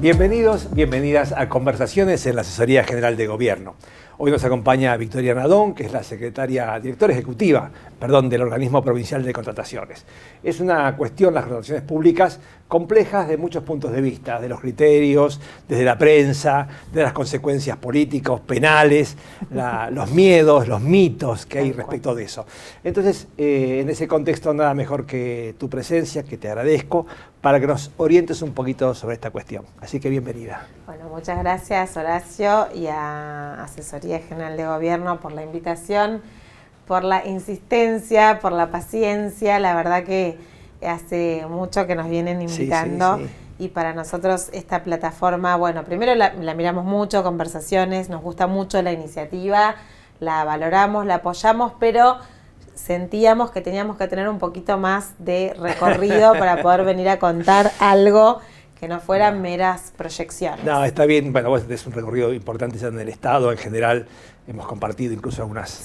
Bienvenidos, bienvenidas a Conversaciones en la Asesoría General de Gobierno. Hoy nos acompaña Victoria Nadón, que es la directora ejecutiva del Organismo Provincial de Contrataciones. Es una cuestión, las contrataciones públicas, complejas de muchos puntos de vista, de los criterios, desde la prensa, de las consecuencias políticas, penales, los miedos, los mitos que hay respecto de eso. Entonces, en ese contexto, nada mejor que tu presencia, que te agradezco, para que nos orientes un poquito sobre esta cuestión. Así que bienvenida. Bueno, muchas gracias, Horacio, y a Asesoría General de Gobierno por la invitación, por la insistencia, por la paciencia. La verdad que hace mucho que nos vienen invitando. Sí. Y para nosotros esta plataforma, bueno, primero la miramos mucho, Conversaciones, nos gusta mucho la iniciativa, la valoramos, la apoyamos, pero sentíamos que teníamos que tener un poquito más de recorrido para poder venir a contar algo que no fueran meras proyecciones. No, está bien. Bueno, vos tenés un recorrido importante ya en el Estado. En general hemos compartido incluso algunas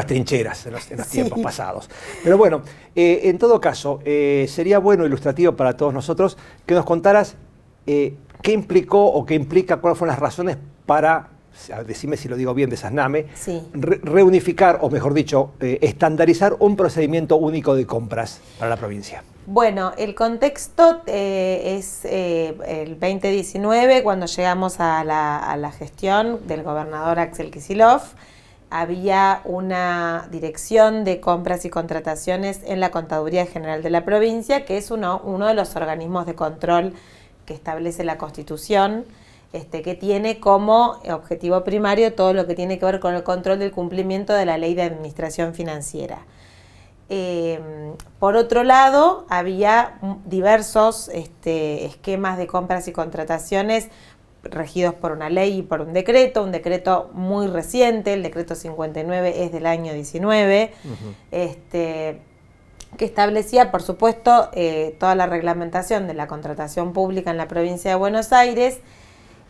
trincheras en los tiempos pasados. Pero bueno, en todo caso, sería bueno, ilustrativo para todos nosotros, que nos contaras qué implicó o qué implica, cuáles fueron las razones para, decime si lo digo bien, desasname, reunificar, o mejor dicho, estandarizar un procedimiento único de compras para la provincia. Bueno, el contexto es el 2019, cuando llegamos a la gestión del gobernador Axel Kicillof. Había una dirección de compras y contrataciones en la Contaduría General de la provincia, que es uno de los organismos de control que establece la Constitución, que tiene como objetivo primario todo lo que tiene que ver con el control del cumplimiento de la Ley de Administración Financiera. Por otro lado, había diversos esquemas de compras y contrataciones regidos por una ley y por un decreto muy reciente, el decreto 59 es del año 19, que establecía, por supuesto, toda la reglamentación de la contratación pública en la provincia de Buenos Aires,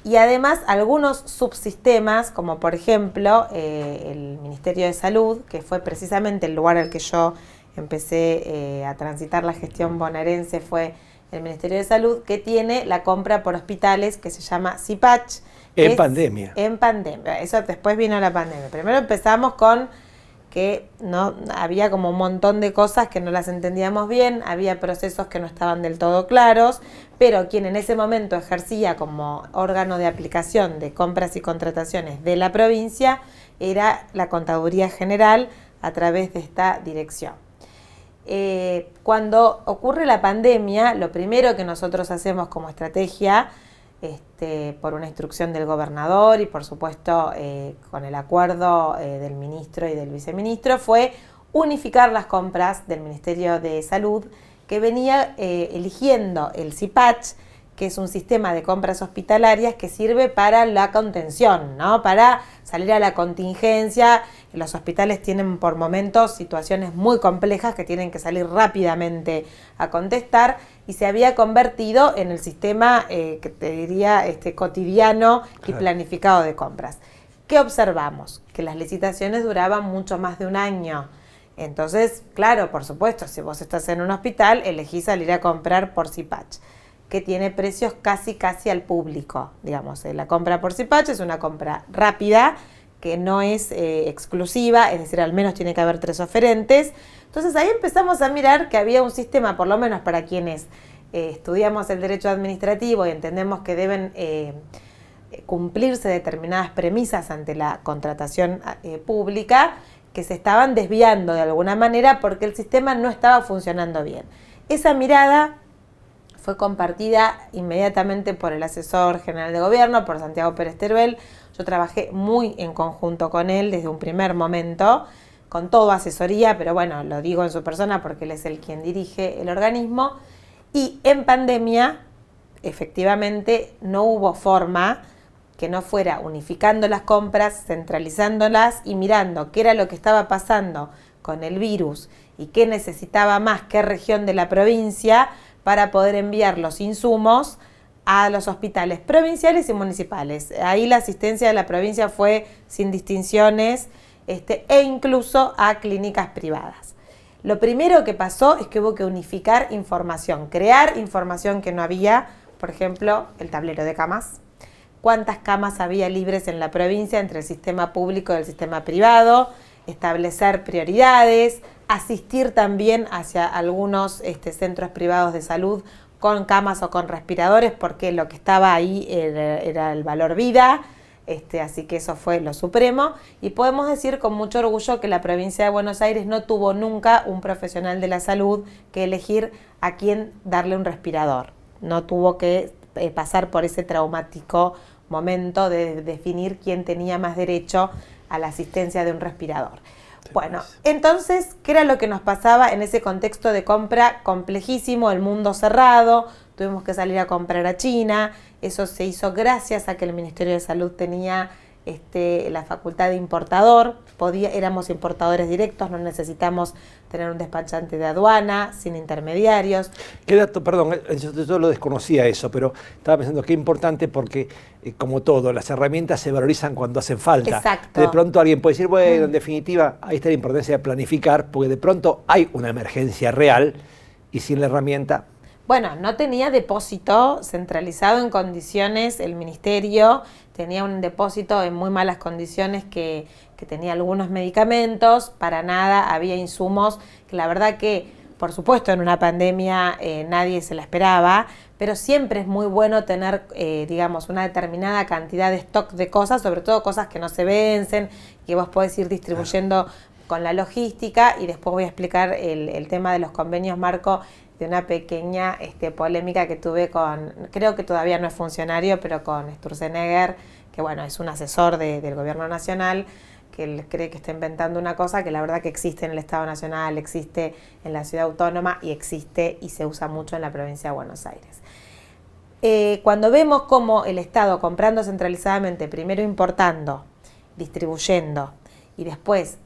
y además algunos subsistemas, como por ejemplo el Ministerio de Salud, que fue precisamente el lugar al que yo empecé a transitar la gestión bonaerense, fue el Ministerio de Salud, que tiene la compra por hospitales, que se llama CIPACH. En pandemia. En pandemia, eso después vino la pandemia. Primero empezamos con que no había como un montón de cosas que no las entendíamos bien, había procesos que no estaban del todo claros, pero quien en ese momento ejercía como órgano de aplicación de compras y contrataciones de la provincia era la Contaduría General a través de esta dirección. Cuando ocurre la pandemia, lo primero que nosotros hacemos como estrategia, por una instrucción del gobernador y por supuesto con el acuerdo del ministro y del viceministro, fue unificar las compras del Ministerio de Salud, que venía eligiendo el CIPACH, que es un sistema de compras hospitalarias que sirve para la contención, ¿no? Para salir a la contingencia. Los hospitales tienen por momentos situaciones muy complejas que tienen que salir rápidamente a contestar, y se había convertido en el sistema que te diría cotidiano y planificado de compras. ¿Qué observamos? Que las licitaciones duraban mucho más de un año. Entonces, claro, por supuesto, si vos estás en un hospital, elegís salir a comprar por CIPACH, que tiene precios casi al público. Digamos, la compra por CIPACH es una compra rápida, que no es exclusiva, es decir, al menos tiene que haber 3 oferentes. Entonces ahí empezamos a mirar que había un sistema, por lo menos para quienes estudiamos el derecho administrativo y entendemos que deben cumplirse determinadas premisas ante la contratación pública, que se estaban desviando de alguna manera porque el sistema no estaba funcionando bien. Esa mirada fue compartida inmediatamente por el asesor general de gobierno, por Santiago Pérez Teruel. Yo trabajé muy en conjunto con él desde un primer momento, con todo asesoría, pero bueno, lo digo en su persona porque él es el quien dirige el organismo. Y en pandemia, efectivamente, no hubo forma que no fuera unificando las compras, centralizándolas y mirando qué era lo que estaba pasando con el virus y qué necesitaba más, qué región de la provincia, para poder enviar los insumos a los hospitales provinciales y municipales. Ahí la asistencia de la provincia fue sin distinciones, e incluso a clínicas privadas. Lo primero que pasó es que hubo que unificar información, crear información que no había, por ejemplo, el tablero de camas. Cuántas camas había libres en la provincia entre el sistema público y el sistema privado, establecer prioridades, asistir también hacia algunos centros privados de salud con camas o con respiradores, porque lo que estaba ahí era el valor vida, así que eso fue lo supremo. Y podemos decir con mucho orgullo que la provincia de Buenos Aires no tuvo nunca un profesional de la salud que elegir a quién darle un respirador. No tuvo que pasar por ese traumático momento de definir quién tenía más derecho a la asistencia de un respirador. Bueno, entonces, ¿qué era lo que nos pasaba en ese contexto de compra complejísimo, el mundo cerrado? Tuvimos que salir a comprar a China. Eso se hizo gracias a que el Ministerio de Salud tenía la facultad de importador. Éramos importadores directos, no necesitamos tener un despachante de aduana, sin intermediarios. Qué dato, perdón, yo lo desconocía eso, pero estaba pensando qué importante porque, como todo, las herramientas se valorizan cuando hacen falta. Exacto. De pronto alguien puede decir, bueno, en definitiva, ahí está la importancia de planificar, porque de pronto hay una emergencia real y sin la herramienta... Bueno, no tenía depósito centralizado en condiciones, el ministerio tenía un depósito en muy malas condiciones que tenía algunos medicamentos, para nada había insumos, que la verdad que, por supuesto, en una pandemia nadie se la esperaba, pero siempre es muy bueno tener, digamos, una determinada cantidad de stock de cosas, sobre todo cosas que no se vencen, que vos podés ir distribuyendo con la logística, y después voy a explicar el tema de los convenios marco, de una pequeña polémica que tuve con, creo que todavía no es funcionario, pero con Sturzenegger, que bueno, es un asesor del gobierno nacional, que él cree que está inventando una cosa que la verdad que existe en el Estado Nacional, existe en la ciudad autónoma y existe y se usa mucho en la provincia de Buenos Aires. Cuando vemos cómo el Estado comprando centralizadamente, primero importando, distribuyendo y después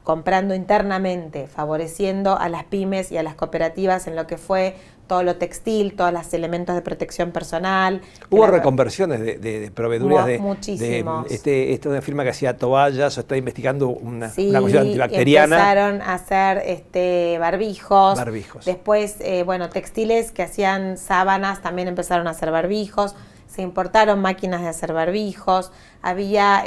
comprando internamente, favoreciendo a las pymes y a las cooperativas en lo que fue todo lo textil, todos los elementos de protección personal. Hubo reconversiones de proveedurías muchísimos. Esta es una firma que hacía toallas o está investigando una cuestión antibacteriana. Empezaron a hacer barbijos. Después, textiles que hacían sábanas también empezaron a hacer barbijos. Se importaron máquinas de hacer barbijos. Había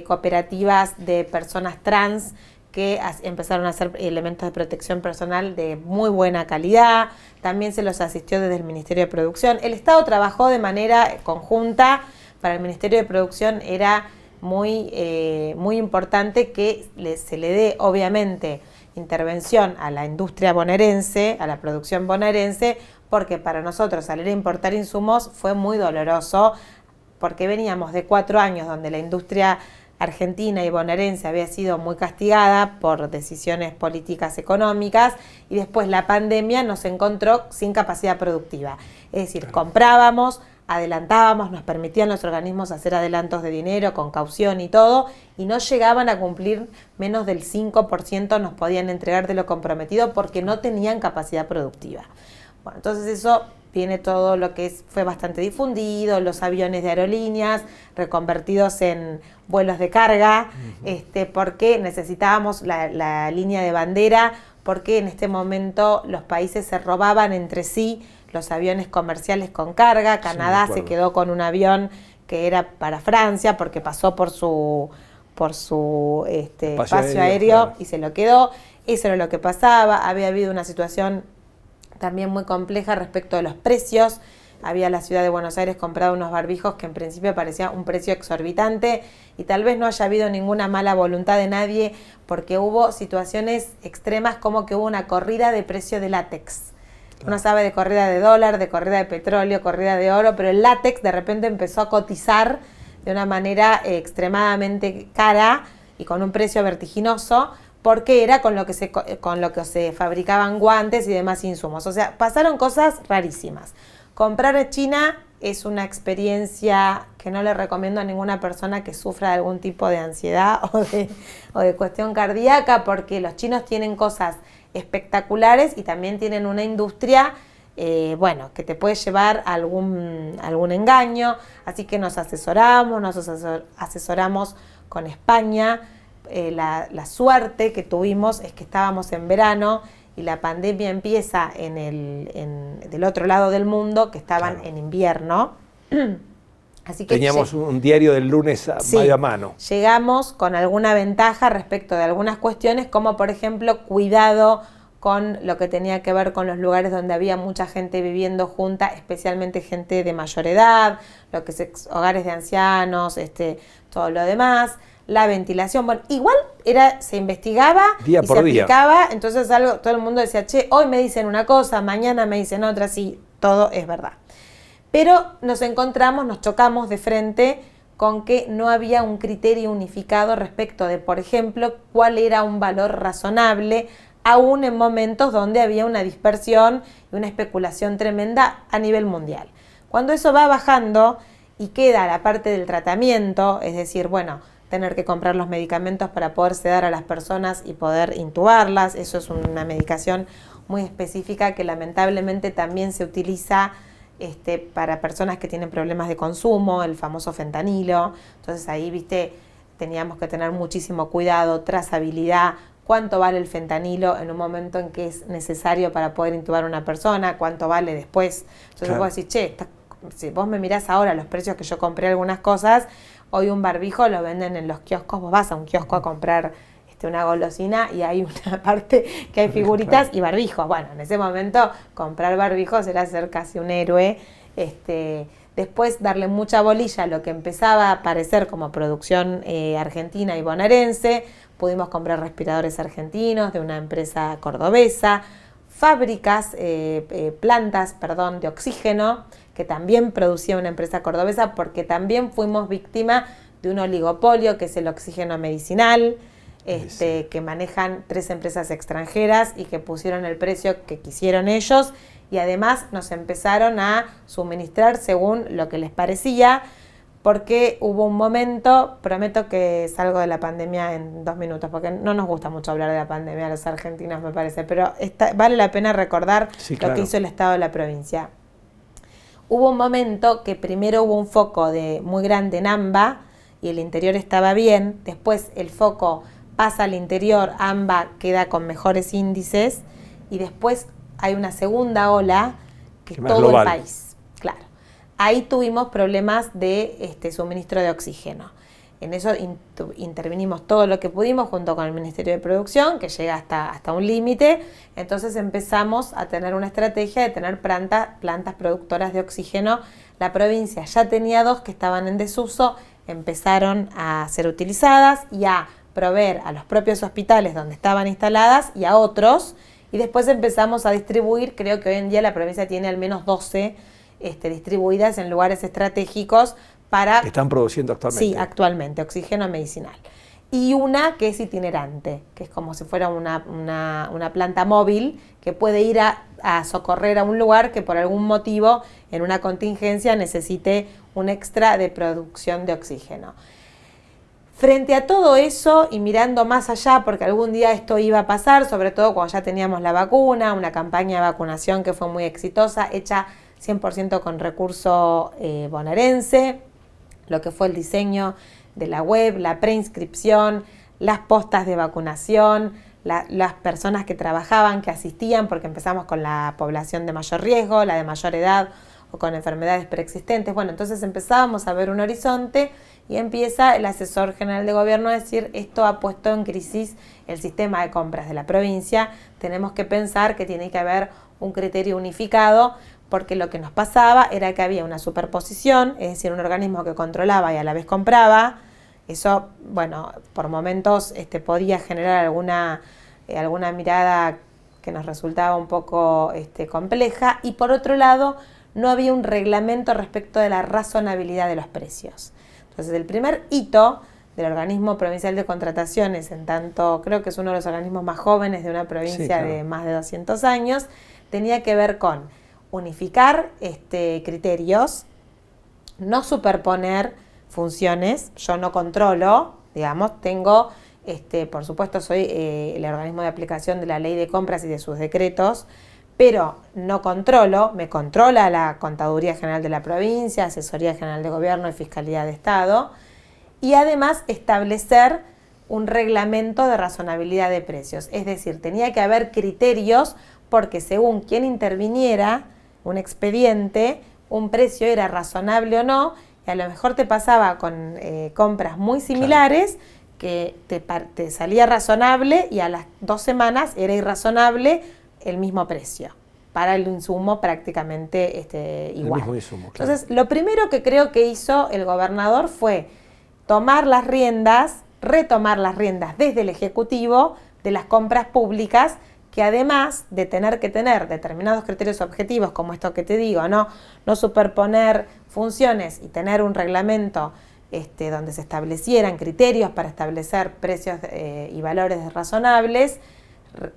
cooperativas de personas trans que empezaron a hacer elementos de protección personal de muy buena calidad. También se los asistió desde el Ministerio de Producción. El Estado trabajó de manera conjunta. Para el Ministerio de Producción era muy importante que se le dé, obviamente, intervención a la industria bonaerense, a la producción bonaerense, porque para nosotros salir a importar insumos fue muy doloroso, porque veníamos de 4 años donde la industria argentina y bonaerense había sido muy castigada por decisiones políticas económicas, y después la pandemia nos encontró sin capacidad productiva. Es decir, comprábamos, adelantábamos, nos permitían los organismos hacer adelantos de dinero con caución y todo, y no llegaban a cumplir, menos del 5% nos podían entregar de lo comprometido porque no tenían capacidad productiva. Bueno, entonces eso viene todo lo que fue bastante difundido, los aviones de aerolíneas reconvertidos en vuelos de carga, porque necesitábamos la línea de bandera, porque en este momento los países se robaban entre sí los aviones comerciales con carga. Canadá se quedó con un avión que era para Francia porque pasó por su espacio aéreo, claro, y se lo quedó. Eso era lo que pasaba. Había habido una situación también muy compleja respecto de los precios. Había la ciudad de Buenos Aires comprado unos barbijos que en principio parecía un precio exorbitante, y tal vez no haya habido ninguna mala voluntad de nadie, porque hubo situaciones extremas como que hubo una corrida de precio de látex. Claro. Uno sabe de corrida de dólar, de corrida de petróleo, corrida de oro, pero el látex de repente empezó a cotizar de una manera extremadamente cara y con un precio vertiginoso, porque era con lo que se fabricaban guantes y demás insumos. O sea, pasaron cosas rarísimas. Comprar a China es una experiencia que no le recomiendo a ninguna persona que sufra de algún tipo de ansiedad o de cuestión cardíaca, porque los chinos tienen cosas espectaculares y también tienen una industria que te puede llevar a algún engaño. Así que nos asesoramos con España. La suerte que tuvimos es que estábamos en verano y la pandemia empieza del otro lado del mundo, que estaban en invierno. Así que teníamos un diario del lunes medio a mano. Llegamos con alguna ventaja respecto de algunas cuestiones, como por ejemplo cuidado con lo que tenía que ver con los lugares donde había mucha gente viviendo junta, especialmente gente de mayor edad, lo que es hogares de ancianos, todo lo demás, la ventilación. Bueno, igual se investigaba día y por se día. aplicaba, entonces todo el mundo decía, che, hoy me dicen una cosa, mañana me dicen otra, sí, todo es verdad. Pero nos chocamos de frente con que no había un criterio unificado respecto de, por ejemplo, cuál era un valor razonable, aún en momentos donde había una dispersión y una especulación tremenda a nivel mundial. Cuando eso va bajando y queda la parte del tratamiento, es decir, bueno, tener que comprar los medicamentos para poder sedar a las personas y poder intubarlas, eso es una medicación muy específica que lamentablemente también se utiliza para personas que tienen problemas de consumo, el famoso fentanilo. Entonces ahí, teníamos que tener muchísimo cuidado, trazabilidad, cuánto vale el fentanilo en un momento en que es necesario para poder intubar a una persona, cuánto vale después. Entonces vos decís, che, si vos me mirás ahora los precios que yo compré algunas cosas, hoy un barbijo lo venden en los kioscos, vos vas a un kiosco a comprar una golosina y hay una parte que hay figuritas y barbijos. Bueno, en ese momento comprar barbijos era ser casi un héroe. Después darle mucha bolilla a lo que empezaba a aparecer como producción argentina y bonaerense. Pudimos comprar respiradores argentinos de una empresa cordobesa, fábricas, plantas de oxígeno, que también producía una empresa cordobesa, porque también fuimos víctima de un oligopolio que es el oxígeno medicinal, que manejan 3 empresas extranjeras y que pusieron el precio que quisieron ellos y además nos empezaron a suministrar según lo que les parecía, porque hubo un momento, prometo que salgo de la pandemia en 2 minutos, porque no nos gusta mucho hablar de la pandemia a los argentinos, me parece, pero vale la pena recordar lo que hizo el Estado de la provincia. Hubo un momento que primero hubo un foco muy grande en AMBA y el interior estaba bien, después el foco pasa al interior, AMBA queda con mejores índices y después hay una segunda ola que es todo global. El país. Claro. Ahí tuvimos problemas de suministro de oxígeno. En eso intervinimos todo lo que pudimos junto con el Ministerio de Producción, que llega hasta un límite. Entonces empezamos a tener una estrategia de tener plantas productoras de oxígeno. La provincia ya tenía 2 que estaban en desuso, empezaron a ser utilizadas y a proveer a los propios hospitales donde estaban instaladas y a otros, y después empezamos a distribuir. Creo que hoy en día la provincia tiene al menos 12 distribuidas en lugares estratégicos para... ¿Que están produciendo actualmente? Sí, actualmente, oxígeno medicinal. Y una que es itinerante, que es como si fuera una planta móvil que puede ir a socorrer a un lugar que por algún motivo en una contingencia necesite un extra de producción de oxígeno. Frente a todo eso y mirando más allá, porque algún día esto iba a pasar, sobre todo cuando ya teníamos la vacuna, una campaña de vacunación que fue muy exitosa, hecha 100% con recurso bonaerense, lo que fue el diseño de la web, la preinscripción, las postas de vacunación, las personas que trabajaban, que asistían, porque empezamos con la población de mayor riesgo, la de mayor edad o con enfermedades preexistentes. Bueno, entonces empezábamos a ver un horizonte y empieza el asesor general de gobierno a decir: esto ha puesto en crisis el sistema de compras de la provincia, tenemos que pensar que tiene que haber un criterio unificado, porque lo que nos pasaba era que había una superposición, es decir, un organismo que controlaba y a la vez compraba. Eso, bueno, por momentos podía generar alguna mirada que nos resultaba un poco compleja, y por otro lado no había un reglamento respecto de la razonabilidad de los precios. Entonces, el primer hito del Organismo Provincial de Contrataciones, en tanto creo que es uno de los organismos más jóvenes de una provincia de más de 200 años, tenía que ver con unificar criterios, no superponer funciones. Yo no controlo, digamos, tengo, por supuesto soy el organismo de aplicación de la ley de compras y de sus decretos, pero no controlo, me controla la Contaduría General de la Provincia, Asesoría General de Gobierno y Fiscalía de Estado, y además establecer un reglamento de razonabilidad de precios. Es decir, tenía que haber criterios porque según quien interviniera un expediente, un precio era razonable o no, y a lo mejor te pasaba con compras muy similares, que te salía razonable y a las 2 semanas era irrazonable el mismo precio para el insumo prácticamente igual. El mismo insumo, claro. Entonces, lo primero que creo que hizo el gobernador fue retomar las riendas desde el Ejecutivo de las compras públicas, que además de tener que tener determinados criterios objetivos, como esto que te digo, no superponer funciones y tener un reglamento donde se establecieran criterios para establecer precios y valores razonables,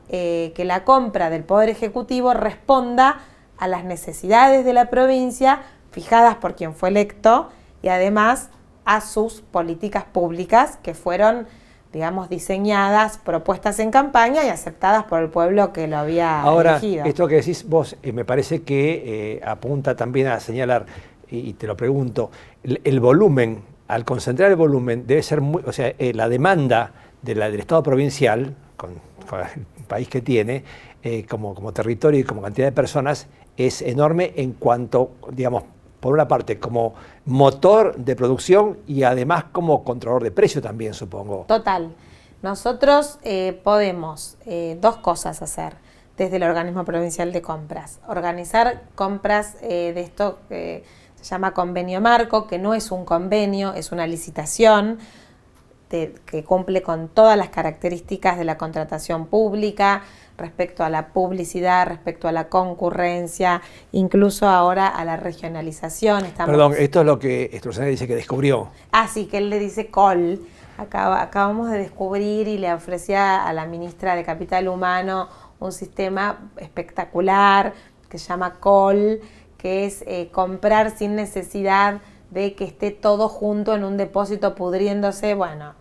que la compra del Poder Ejecutivo responda a las necesidades de la provincia fijadas por quien fue electo y además a sus políticas públicas que fueron, digamos, diseñadas, propuestas en campaña y aceptadas por el pueblo que lo había elegido. Ahora, esto que decís vos me parece que apunta también a señalar, y te lo pregunto, el volumen, al concentrar el volumen, debe ser muy, o sea, la demanda del Estado provincial, con el país que tiene, como territorio y como cantidad de personas, es enorme en cuanto, digamos, por una parte, como motor de producción y además como controlador de precio también, supongo. Total. Nosotros podemos 2 cosas hacer desde el organismo provincial de compras. Organizar compras de esto que se llama convenio marco, que no es un convenio, es una licitación que cumple con todas las características de la contratación pública, respecto a la publicidad, respecto a la concurrencia, incluso ahora a la regionalización. Perdón, esto es lo que Sturzenegger dice que descubrió. Sí, que él le dice COL. Acabamos de descubrir y le ofrecía a la ministra de Capital Humano un sistema espectacular que se llama COL, que es comprar sin necesidad de que esté todo junto en un depósito pudriéndose. Bueno,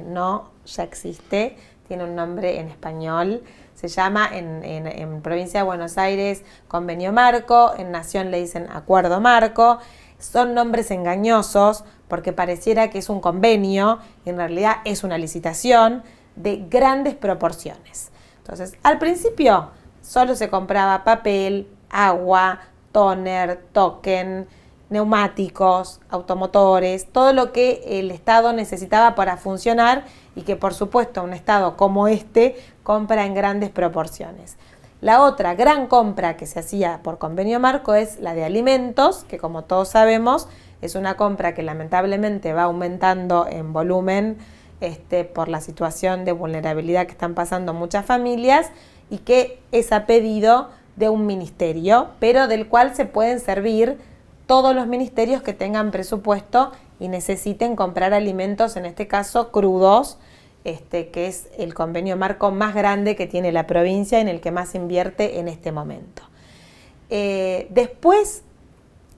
no, ya existe, tiene un nombre en español. Se llama en Provincia de Buenos Aires Convenio Marco, en Nación le dicen Acuerdo Marco. Son nombres engañosos porque pareciera que es un convenio y en realidad es una licitación de grandes proporciones. Entonces, al principio solo se compraba papel, agua, tóner, token, neumáticos, automotores, todo lo que el Estado necesitaba para funcionar y que por supuesto un Estado como este compra en grandes proporciones. La otra gran compra que se hacía por convenio marco es la de alimentos, que como todos sabemos es una compra que lamentablemente va aumentando en volumen por la situación de vulnerabilidad que están pasando muchas familias y que es a pedido de un ministerio, pero del cual se pueden servir todos los ministerios que tengan presupuesto y necesiten comprar alimentos, en este caso crudos, que es el convenio marco más grande que tiene la provincia, en el que más invierte en este momento. Después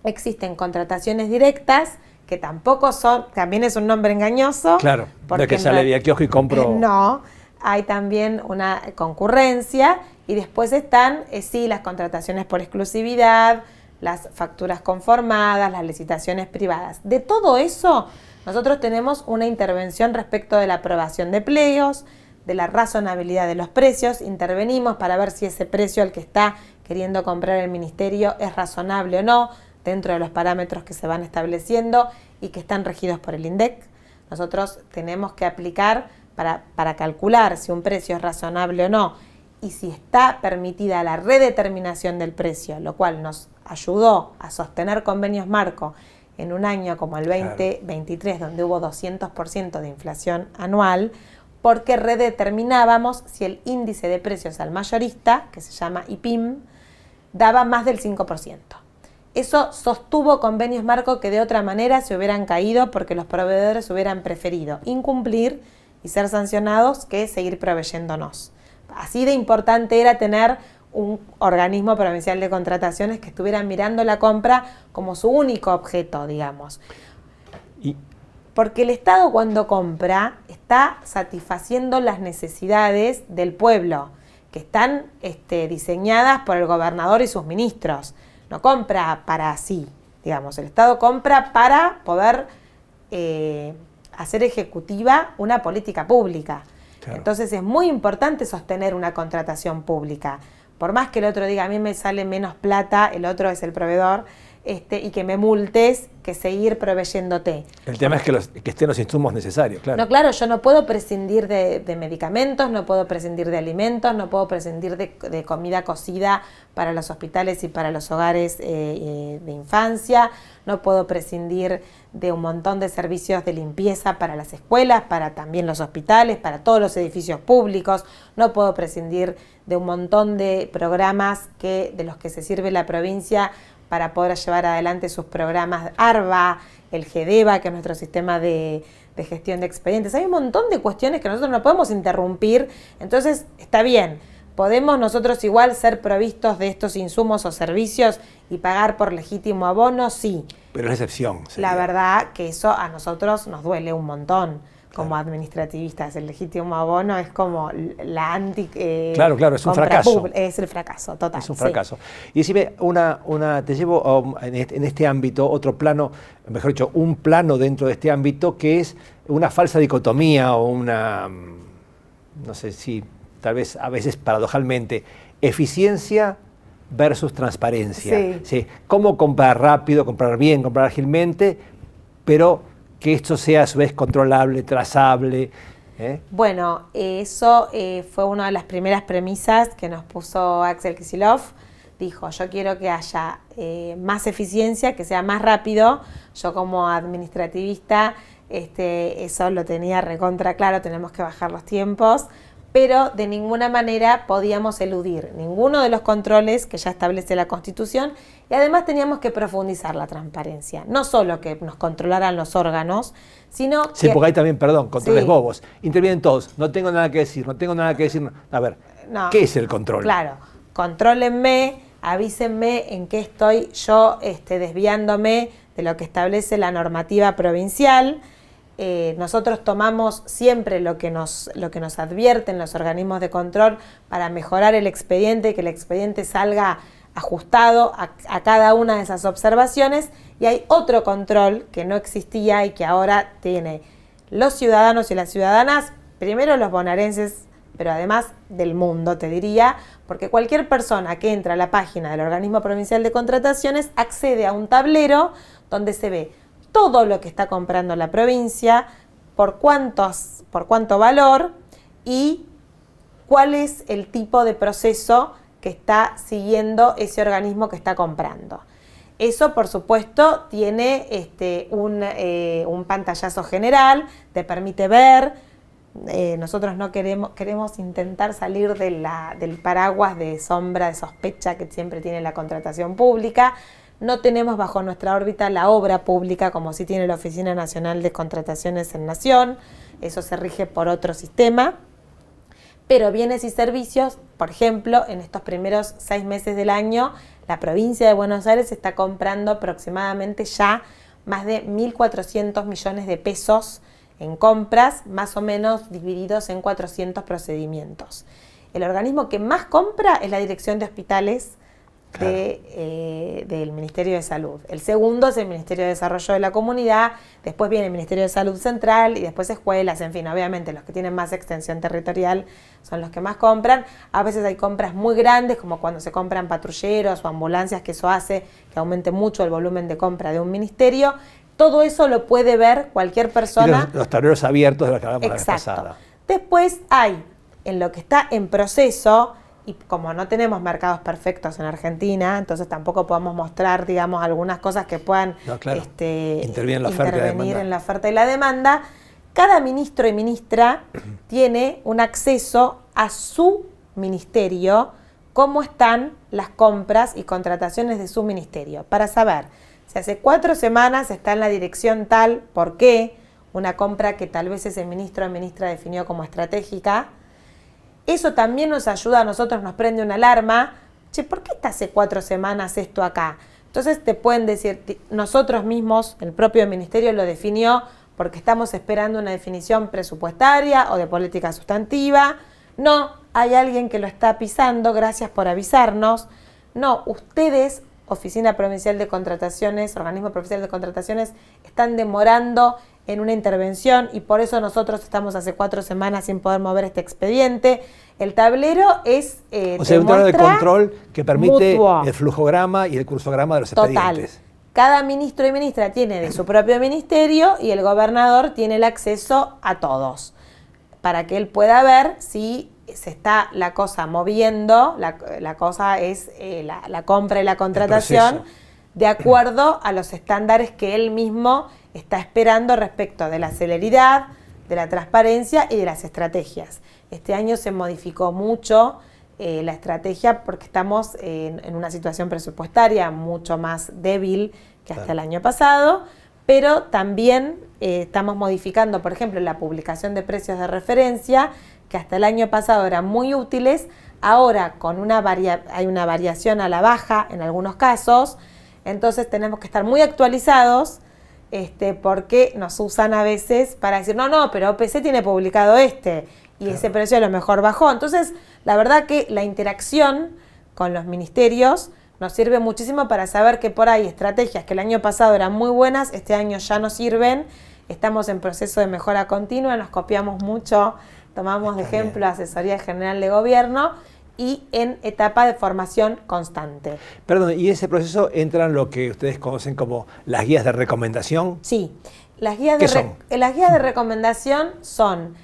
existen contrataciones directas, que tampoco son, también es un nombre engañoso. Claro, de que sale de kiosco y compro. No, hay también una concurrencia y después están, sí, las contrataciones por exclusividad, las facturas conformadas, las licitaciones privadas. De todo eso, nosotros tenemos una intervención respecto de la aprobación de plegos, de la razonabilidad de los precios. Intervenimos para ver si ese precio al que está queriendo comprar el ministerio es razonable o no, dentro de los parámetros que se van estableciendo y que están regidos por el INDEC. Nosotros tenemos que aplicar para calcular si un precio es razonable o no y si está permitida la redeterminación del precio, lo cual nos ayudó a sostener convenios marco en un año como el 2023, claro, donde hubo 200% de inflación anual, porque redeterminábamos si el índice de precios al mayorista, que se llama IPIM, daba más del 5%. Eso sostuvo convenios marco que de otra manera se hubieran caído porque los proveedores hubieran preferido incumplir y ser sancionados que seguir proveyéndonos. Así de importante era tener un organismo provincial de contrataciones que estuviera mirando la compra como su único objeto, digamos. Porque el Estado cuando compra está satisfaciendo las necesidades del pueblo, que están diseñadas por el gobernador y sus ministros. No compra para sí, digamos. El Estado compra para poder hacer ejecutiva una política pública. Claro. Entonces es muy importante sostener una contratación pública. Por más que el otro diga, a mí me sale menos plata, el otro es el proveedor, y que me multes, que seguir proveyéndote. El tema es que estén los insumos necesarios, claro. No, claro, yo no puedo prescindir de medicamentos, no puedo prescindir de alimentos, no puedo prescindir de comida cocida para los hospitales y para los hogares de infancia, no puedo prescindir de un montón de servicios de limpieza para las escuelas, para también los hospitales, para todos los edificios públicos, no puedo prescindir de un montón de programas de los que se sirve la provincia para poder llevar adelante sus programas ARBA, el GEDEVA, que es nuestro sistema de gestión de expedientes. Hay un montón de cuestiones que nosotros no podemos interrumpir, entonces está bien, podemos nosotros igual ser provistos de estos insumos o servicios y pagar por legítimo abono, sí. Pero es excepción. La verdad que eso a nosotros nos duele un montón. Como administrativistas, el legítimo abono es como la anti... claro, es un fracaso. Es el fracaso, total. Es un fracaso. Sí. Y decime, te llevo en este ámbito otro plano, mejor dicho, un plano dentro de este ámbito que es una falsa dicotomía o una, no sé si, tal vez a veces paradojalmente, eficiencia versus transparencia. Sí. ¿Sí? Cómo comprar rápido, comprar bien, comprar ágilmente, pero que esto sea a su vez controlable, trazable. Bueno, eso fue una de las primeras premisas que nos puso Axel Kicillof. Dijo, yo quiero que haya más eficiencia, que sea más rápido. Yo como administrativista eso lo tenía recontra claro, tenemos que bajar los tiempos, pero de ninguna manera podíamos eludir ninguno de los controles que ya establece la Constitución y además teníamos que profundizar la transparencia. No solo que nos controlaran los órganos, sino sí, que... porque hay también, controles sí. bobos. Intervienen todos, no tengo nada que decir. A ver, No, ¿qué es el control? Claro, contrólenme, avísenme en qué estoy yo desviándome de lo que establece la normativa provincial. Nosotros tomamos siempre lo que nos advierten los organismos de control para mejorar el expediente, que el expediente salga ajustado a cada una de esas observaciones, y hay otro control que no existía y que ahora tiene los ciudadanos y las ciudadanas, primero los bonaerenses, pero además del mundo, te diría, porque cualquier persona que entra a la página del Organismo Provincial de Contrataciones accede a un tablero donde se ve todo lo que está comprando la provincia, por cuánto valor y cuál es el tipo de proceso que está siguiendo ese organismo que está comprando. Eso, por supuesto, tiene un pantallazo general, te permite ver. Nosotros no queremos intentar salir del paraguas de sombra, de sospecha que siempre tiene la contratación pública. No tenemos bajo nuestra órbita la obra pública como sí tiene la Oficina Nacional de Contrataciones en Nación. Eso se rige por otro sistema. Pero bienes y servicios, por ejemplo, en estos primeros 6 meses del año, la provincia de Buenos Aires está comprando aproximadamente ya más de 1.400 millones de pesos en compras, más o menos divididos en 400 procedimientos. El organismo que más compra es la Dirección de Hospitales del Ministerio de Salud. El segundo es el Ministerio de Desarrollo de la Comunidad, después viene el Ministerio de Salud Central y después escuelas, en fin, obviamente los que tienen más extensión territorial son los que más compran. A veces hay compras muy grandes, como cuando se compran patrulleros o ambulancias, que eso hace que aumente mucho el volumen de compra de un ministerio. Todo eso lo puede ver cualquier persona. Y los tableros abiertos de los que hablamos la vez Exacto. pasada. Después hay, en lo que está en proceso, y como no tenemos mercados perfectos en Argentina, entonces tampoco podemos mostrar, digamos, algunas cosas que puedan intervenir en la oferta y la demanda. Cada ministro y ministra tiene un acceso a su ministerio, cómo están las compras y contrataciones de su ministerio, para saber si hace 4 semanas está en la dirección tal, por qué, una compra que tal vez ese ministro o ministra definió como estratégica. Eso también nos ayuda a nosotros, nos prende una alarma. Che, ¿por qué está hace 4 semanas esto acá? Entonces te pueden decir, nosotros mismos, el propio ministerio lo definió porque estamos esperando una definición presupuestaria o de política sustantiva. No, hay alguien que lo está pisando, gracias por avisarnos. No, ustedes, Oficina Provincial de Contrataciones, Organismo Provincial de Contrataciones, están demorando en una intervención y por eso nosotros estamos hace 4 semanas sin poder mover este expediente. El tablero es o sea, un tablero de control que permite mutuo. El flujograma y el cursograma de los expedientes. Total. Cada ministro y ministra tiene de su propio ministerio y el gobernador tiene el acceso a todos para que él pueda ver si se está la cosa moviendo, la cosa es la compra y la contratación de acuerdo a los estándares que él mismo está esperando respecto de la celeridad, de la transparencia y de las estrategias. Este año se modificó mucho la estrategia porque estamos en una situación presupuestaria mucho más débil que hasta el año pasado, pero también estamos modificando, por ejemplo, la publicación de precios de referencia, que hasta el año pasado eran muy útiles, ahora con hay una variación a la baja en algunos casos, entonces tenemos que estar muy actualizados porque nos usan a veces para decir, no, pero OPC tiene publicado y ese precio a lo mejor bajó. Entonces, la verdad que la interacción con los ministerios nos sirve muchísimo para saber que por ahí estrategias que el año pasado eran muy buenas, este año ya no sirven, estamos en proceso de mejora continua, nos copiamos mucho, tomamos de ejemplo Asesoría General de Gobierno y en etapa de formación constante. Perdón, ¿y ese proceso entran lo que ustedes conocen como las guías de recomendación? Sí, las guías de recomendación son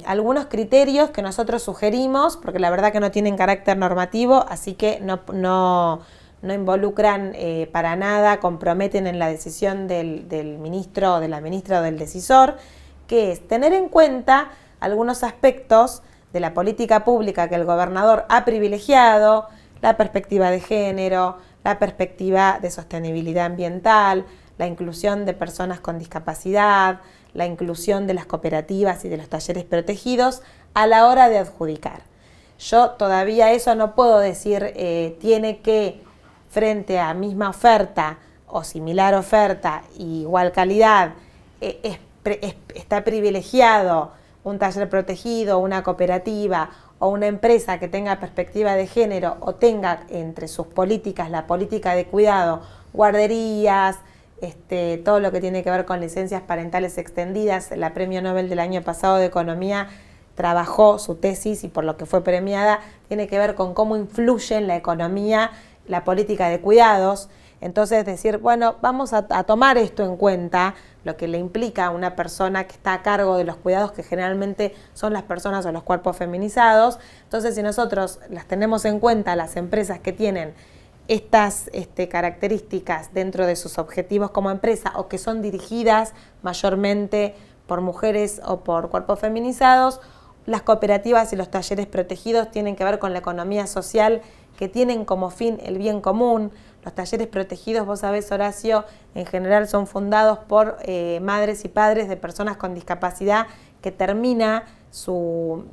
algunos criterios que nosotros sugerimos, porque la verdad que no tienen carácter normativo, así que no involucran para nada, comprometen en la decisión del ministro o de la ministra o del decisor, que es tener en cuenta algunos aspectos de la política pública que el gobernador ha privilegiado, la perspectiva de género, la perspectiva de sostenibilidad ambiental, la inclusión de personas con discapacidad, la inclusión de las cooperativas y de los talleres protegidos a la hora de adjudicar. Yo todavía eso no puedo decir, tiene que, frente a misma oferta o similar oferta, igual calidad, está privilegiado un taller protegido, una cooperativa o una empresa que tenga perspectiva de género o tenga entre sus políticas la política de cuidado, guarderías, todo lo que tiene que ver con licencias parentales extendidas. La Premio Nobel del año pasado de Economía trabajó su tesis y por lo que fue premiada, tiene que ver con cómo influye en la economía la política de cuidados. Entonces decir, bueno, vamos a tomar esto en cuenta, lo que le implica a una persona que está a cargo de los cuidados, que generalmente son las personas o los cuerpos feminizados. Entonces, si nosotros las tenemos en cuenta, las empresas que tienen estas características dentro de sus objetivos como empresa o que son dirigidas mayormente por mujeres o por cuerpos feminizados, las cooperativas y los talleres protegidos tienen que ver con la economía social, que tienen como fin el bien común. Los talleres protegidos, vos sabés, Horacio, en general son fundados por madres y padres de personas con discapacidad que termina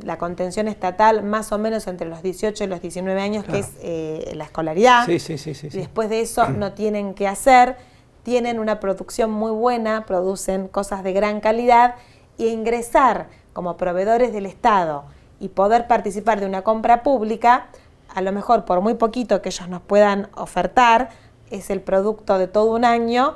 la contención estatal más o menos entre los 18 y los 19 años, claro, que es la escolaridad. Sí. Y después de eso no tienen que hacer, tienen una producción muy buena, producen cosas de gran calidad, y ingresar como proveedores del Estado y poder participar de una compra pública, a lo mejor por muy poquito que ellos nos puedan ofertar, es el producto de todo un año,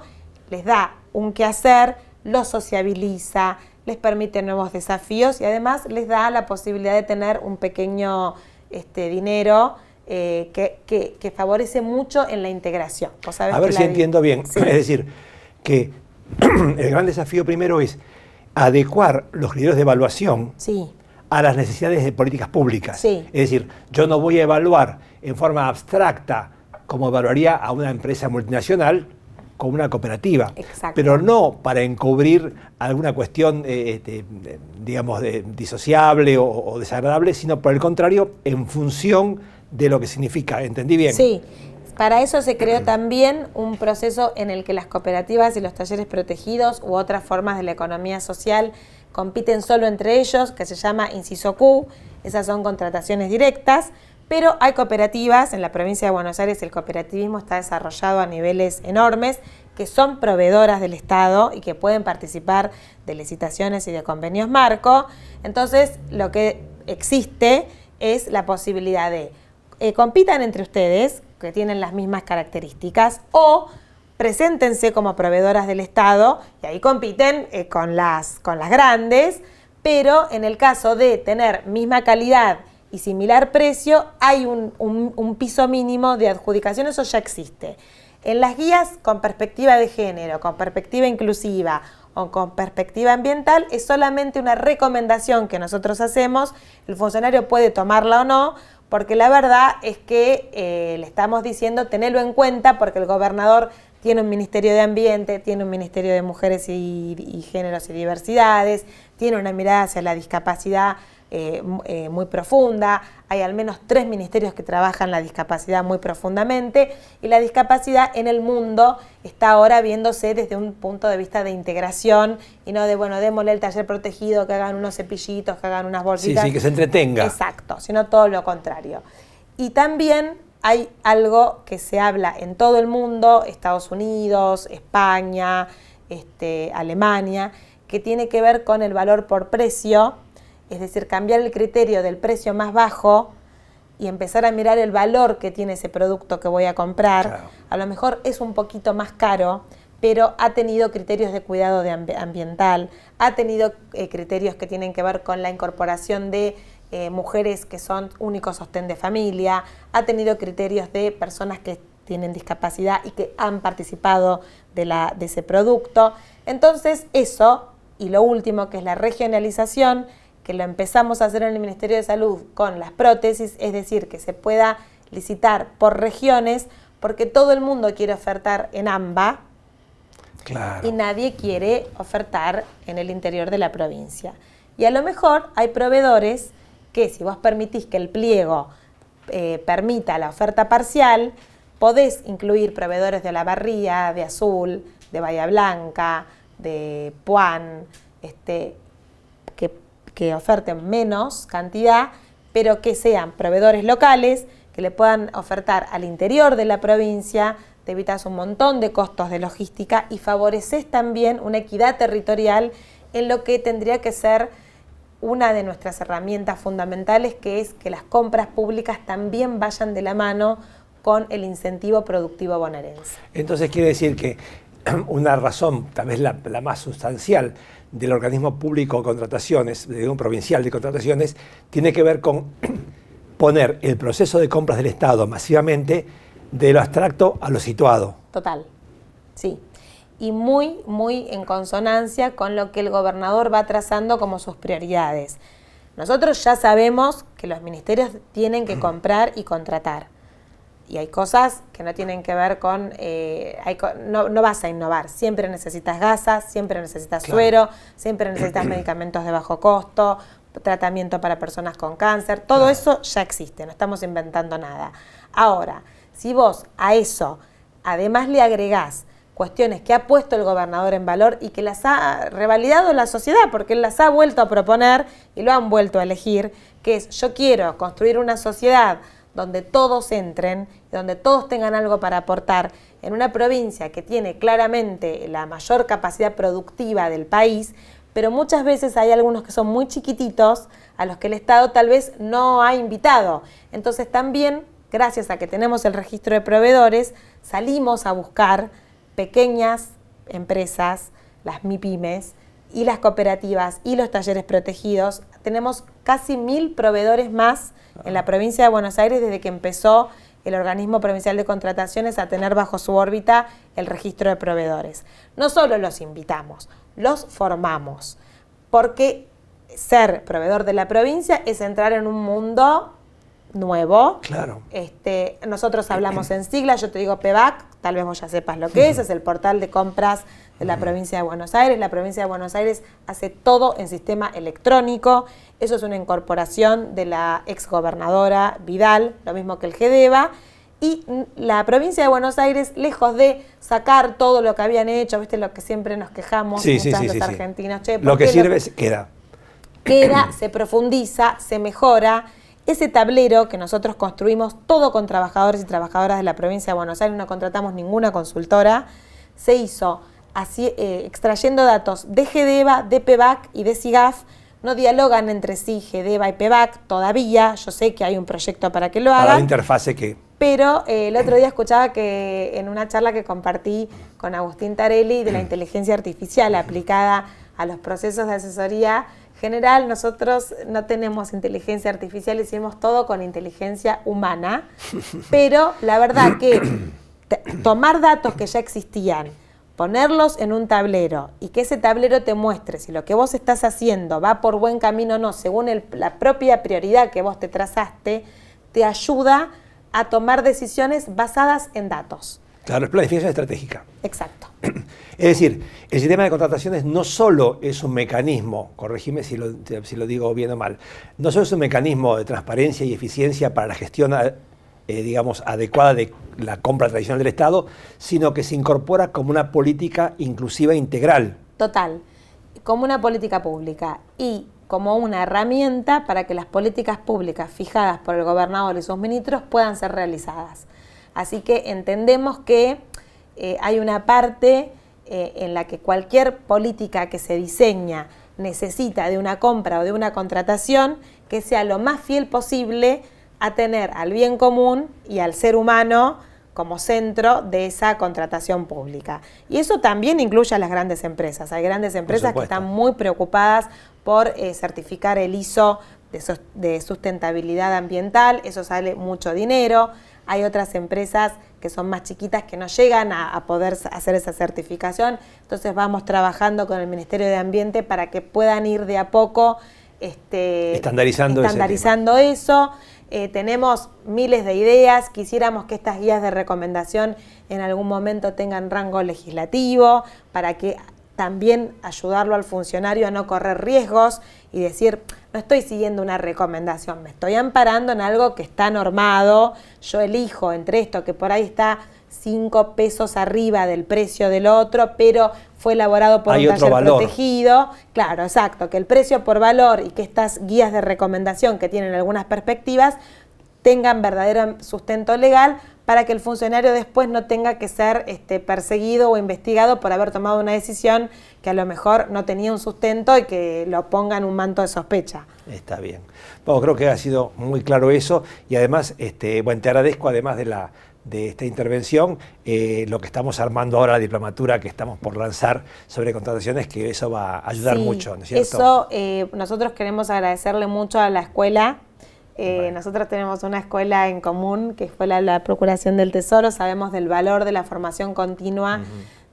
les da un quehacer, los sociabiliza, les permite nuevos desafíos y además les da la posibilidad de tener un pequeño dinero que favorece mucho en la integración. A ver si entiendo bien. Sí. Es decir, que el gran desafío primero es adecuar los criterios de evaluación, sí, a las necesidades de políticas públicas. Sí. Es decir, yo no voy a evaluar en forma abstracta como evaluaría a una empresa multinacional como una cooperativa. Exacto. Pero no para encubrir alguna cuestión, digamos, disociable o desagradable, sino por el contrario, en función de lo que significa. ¿Entendí bien? Sí. Para eso se creó también un proceso en el que las cooperativas y los talleres protegidos u otras formas de la economía social compiten solo entre ellos, que se llama Inciso Q. Esas son contrataciones directas, pero hay cooperativas, en la provincia de Buenos Aires el cooperativismo está desarrollado a niveles enormes, que son proveedoras del Estado y que pueden participar de licitaciones y de convenios marco. Entonces, lo que existe es la posibilidad de compitan entre ustedes, que tienen las mismas características, o preséntense como proveedoras del Estado, y ahí compiten con las grandes, pero en el caso de tener misma calidad y similar precio, hay un piso mínimo de adjudicación, eso ya existe. En las guías con perspectiva de género, con perspectiva inclusiva o con perspectiva ambiental, es solamente una recomendación que nosotros hacemos, el funcionario puede tomarla o no, porque la verdad es que le estamos diciendo tenerlo en cuenta, porque el gobernador tiene un Ministerio de Ambiente, tiene un Ministerio de Mujeres y Géneros y Diversidades, tiene una mirada hacia la discapacidad muy profunda, hay al menos 3 ministerios que trabajan la discapacidad muy profundamente, y la discapacidad en el mundo está ahora viéndose desde un punto de vista de integración y no de, bueno, démosle el taller protegido, que hagan unos cepillitos, que hagan unas bolsitas. Sí, que se entretenga. Exacto, sino todo lo contrario. Y también hay algo que se habla en todo el mundo, Estados Unidos, España, Alemania, que tiene que ver con el valor por precio, es decir, cambiar el criterio del precio más bajo y empezar a mirar el valor que tiene ese producto que voy a comprar. Claro. A lo mejor es un poquito más caro, pero ha tenido criterios de cuidado ambiental, ha tenido criterios que tienen que ver con la incorporación de mujeres que son único sostén de familia, ha tenido criterios de personas que tienen discapacidad y que han participado de ese producto. Entonces eso, y lo último que es la regionalización, que lo empezamos a hacer en el Ministerio de Salud con las prótesis, es decir, que se pueda licitar por regiones, porque todo el mundo quiere ofertar en AMBA, claro, y nadie quiere ofertar en el interior de la provincia. Y a lo mejor hay proveedores que, si vos permitís que el pliego permita la oferta parcial, podés incluir proveedores de Olavarría, de Azul, de Bahía Blanca, de Puan, que oferten menos cantidad, pero que sean proveedores locales, que le puedan ofertar al interior de la provincia, te evitas un montón de costos de logística y favoreces también una equidad territorial en lo que tendría que ser una de nuestras herramientas fundamentales, que es que las compras públicas también vayan de la mano con el incentivo productivo bonaerense. Entonces quiere decir que una razón, tal vez la más sustancial, del organismo público de contrataciones, de un provincial de contrataciones, tiene que ver con poner el proceso de compras del Estado masivamente de lo abstracto a lo situado. Total, sí. Y muy, muy en consonancia con lo que el gobernador va trazando como sus prioridades. Nosotros ya sabemos que los ministerios tienen que comprar y contratar. Y hay cosas que no tienen que ver con... no vas a innovar. Siempre necesitas gasas, siempre necesitas suero, siempre necesitas medicamentos de bajo costo, tratamiento para personas con cáncer. Todo eso ya existe, no estamos inventando nada. Ahora, si vos a eso además le agregás cuestiones que ha puesto el gobernador en valor y que las ha revalidado la sociedad, porque él las ha vuelto a proponer y lo han vuelto a elegir, que es: yo quiero construir una sociedad donde todos entren, donde todos tengan algo para aportar, en una provincia que tiene claramente la mayor capacidad productiva del país, pero muchas veces hay algunos que son muy chiquititos, a los que el Estado tal vez no ha invitado. Entonces también, gracias a que tenemos el registro de proveedores, salimos a buscar pequeñas empresas, las MIPYMES, y las cooperativas y los talleres protegidos. Tenemos casi 1000 proveedores más en la provincia de Buenos Aires desde que empezó el organismo provincial de contrataciones a tener bajo su órbita el registro de proveedores. No solo los invitamos, los formamos, porque ser proveedor de la provincia es entrar en un mundo nuevo. Claro. Nosotros hablamos en siglas, yo te digo PEBAC, tal vez vos ya sepas lo que es el portal de compras de la provincia de Buenos Aires. La provincia de Buenos Aires hace todo en sistema electrónico. Eso es una incorporación de la exgobernadora Vidal, lo mismo que el GEDEVA. Y la provincia de Buenos Aires, lejos de sacar todo lo que habían hecho, ¿viste? Lo que siempre nos quejamos los argentinos. Che, lo que sirve queda. Queda, se profundiza, se mejora. Ese tablero que nosotros construimos todo con trabajadores y trabajadoras de la provincia de Buenos Aires, no contratamos ninguna consultora, se hizo así, extrayendo datos de GEDEVA, de PEBAC y de SIGAF. No dialogan entre sí GEDEVA y PEBAC todavía, yo sé que hay un proyecto para que lo hagan. Para la interfase que... Pero el otro día escuchaba que en una charla que compartí con Agustín Tarelli de la inteligencia artificial aplicada a los procesos de asesoría general, nosotros no tenemos inteligencia artificial, hicimos todo con inteligencia humana, pero la verdad que tomar datos que ya existían, ponerlos en un tablero y que ese tablero te muestre si lo que vos estás haciendo va por buen camino o no, según la propia prioridad que vos te trazaste, te ayuda a tomar decisiones basadas en datos. Claro, es planificación estratégica. Exacto. Es decir, el sistema de contrataciones no solo es un mecanismo, corregime si lo digo bien o mal, no solo es un mecanismo de transparencia y eficiencia para la gestión, digamos, adecuada de la compra tradicional del Estado, sino que se incorpora como una política inclusiva integral. Total, como una política pública y como una herramienta para que las políticas públicas fijadas por el gobernador y sus ministros puedan ser realizadas. Así que entendemos que hay una parte en la que cualquier política que se diseña necesita de una compra o de una contratación que sea lo más fiel posible a tener al bien común y al ser humano como centro de esa contratación pública. Y eso también incluye a las grandes empresas. Hay grandes empresas que están muy preocupadas por certificar el ISO de sustentabilidad ambiental, eso sale mucho dinero. Hay otras empresas que son más chiquitas que no llegan a poder hacer esa certificación, entonces vamos trabajando con el Ministerio de Ambiente para que puedan ir de a poco estandarizando eso. Tenemos miles de ideas, quisiéramos que estas guías de recomendación en algún momento tengan rango legislativo para que también ayudarlo al funcionario a no correr riesgos y decir, no estoy siguiendo una recomendación, me estoy amparando en algo que está normado, yo elijo entre esto que por ahí está 5 pesos arriba del precio del otro, pero fue elaborado por un taller protegido. Claro, exacto, que el precio por valor y que estas guías de recomendación que tienen algunas perspectivas tengan verdadero sustento legal para que el funcionario después no tenga que ser perseguido o investigado por haber tomado una decisión que a lo mejor no tenía un sustento y que lo ponga en un manto de sospecha. Está bien. Bueno, creo que ha sido muy claro eso y además, bueno, te agradezco además de esta intervención, lo que estamos armando ahora, la diplomatura que estamos por lanzar sobre contrataciones, que eso va a ayudar mucho, ¿no es cierto? Eso, nosotros queremos agradecerle mucho a la escuela. Nosotros tenemos una escuela en común, que fue la Procuración del Tesoro, sabemos del valor de la formación continua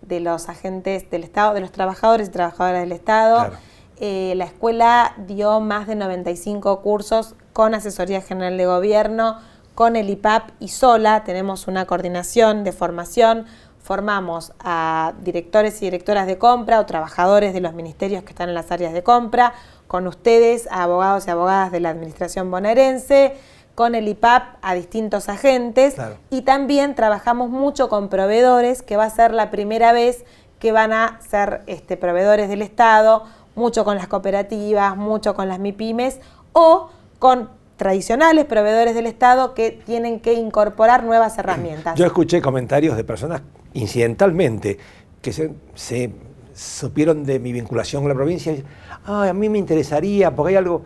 de los agentes del Estado, de los trabajadores y trabajadoras del Estado. Claro. La escuela dio más de 95 cursos con Asesoría General de Gobierno, con el IPAP y sola, tenemos una coordinación de formación, formamos a directores y directoras de compra o trabajadores de los ministerios que están en las áreas de compra, con ustedes, a abogados y abogadas de la administración bonaerense, con el IPAP a distintos agentes. Claro. Y también trabajamos mucho con proveedores, que va a ser la primera vez que van a ser proveedores del Estado, mucho con las cooperativas, mucho con las MIPYMES o con tradicionales proveedores del Estado que tienen que incorporar nuevas herramientas. Yo escuché comentarios de personas incidentalmente que se supieron de mi vinculación con la provincia y a mí me interesaría, porque hay algo,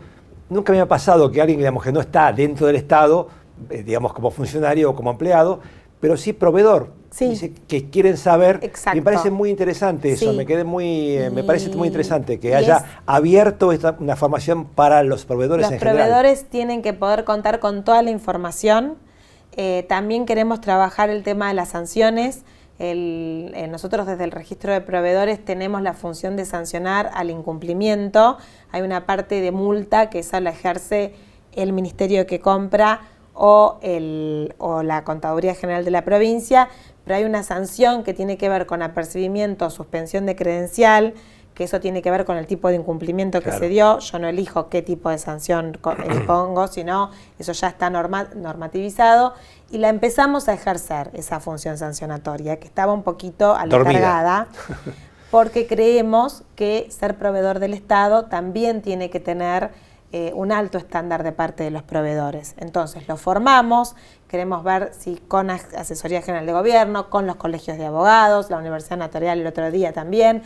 nunca me ha pasado que alguien, digamos, que no está dentro del Estado, digamos, como funcionario o como empleado, pero sí proveedor. Sí. Dice que quieren saber. Exacto. Me parece muy interesante eso, sí. Me parece muy interesante que haya abierto una formación para los proveedores en general. Los proveedores tienen que poder contar con toda la información. También queremos trabajar el tema de las sanciones. Nosotros desde el registro de proveedores tenemos la función de sancionar al incumplimiento. Hay una parte de multa que esa la ejerce el ministerio que compra o la Contaduría General de la provincia, pero hay una sanción que tiene que ver con apercibimiento o suspensión de credencial, que eso tiene que ver con el tipo de incumplimiento que se dio. Yo no elijo qué tipo de sanción pongo, sino eso ya está normativizado, y la empezamos a ejercer, esa función sancionatoria, que estaba un poquito aletargada, porque creemos que ser proveedor del Estado también tiene que tener un alto estándar de parte de los proveedores. Entonces lo formamos, queremos ver si con Asesoría General de Gobierno, con los colegios de abogados, la Universidad Notarial el otro día también,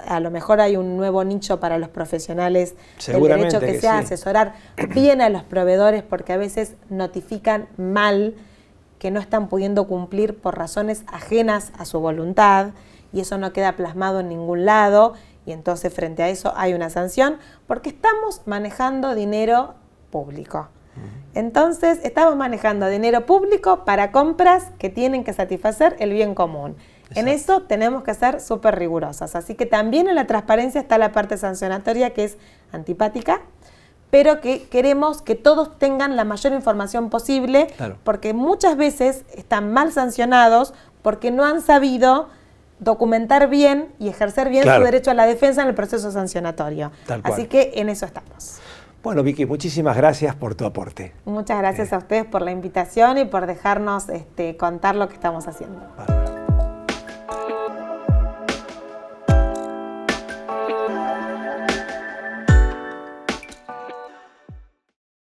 a lo mejor hay un nuevo nicho para los profesionales del derecho que sea asesorar bien a los proveedores, porque a veces notifican mal que no están pudiendo cumplir por razones ajenas a su voluntad, y eso no queda plasmado en ningún lado, y entonces frente a eso hay una sanción, porque estamos manejando dinero público. Entonces, estamos manejando dinero público para compras que tienen que satisfacer el bien común. Exacto. En eso tenemos que ser súper rigurosas. Así que también en la transparencia está la parte sancionatoria, que es antipática, pero que queremos que todos tengan la mayor información posible, claro, porque muchas veces están mal sancionados porque no han sabido documentar bien y ejercer bien, claro, su derecho a la defensa en el proceso sancionatorio. Así que en eso estamos. Bueno, Vicky, muchísimas gracias por tu aporte. Muchas gracias a ustedes por la invitación y por dejarnos contar lo que estamos haciendo. Vale.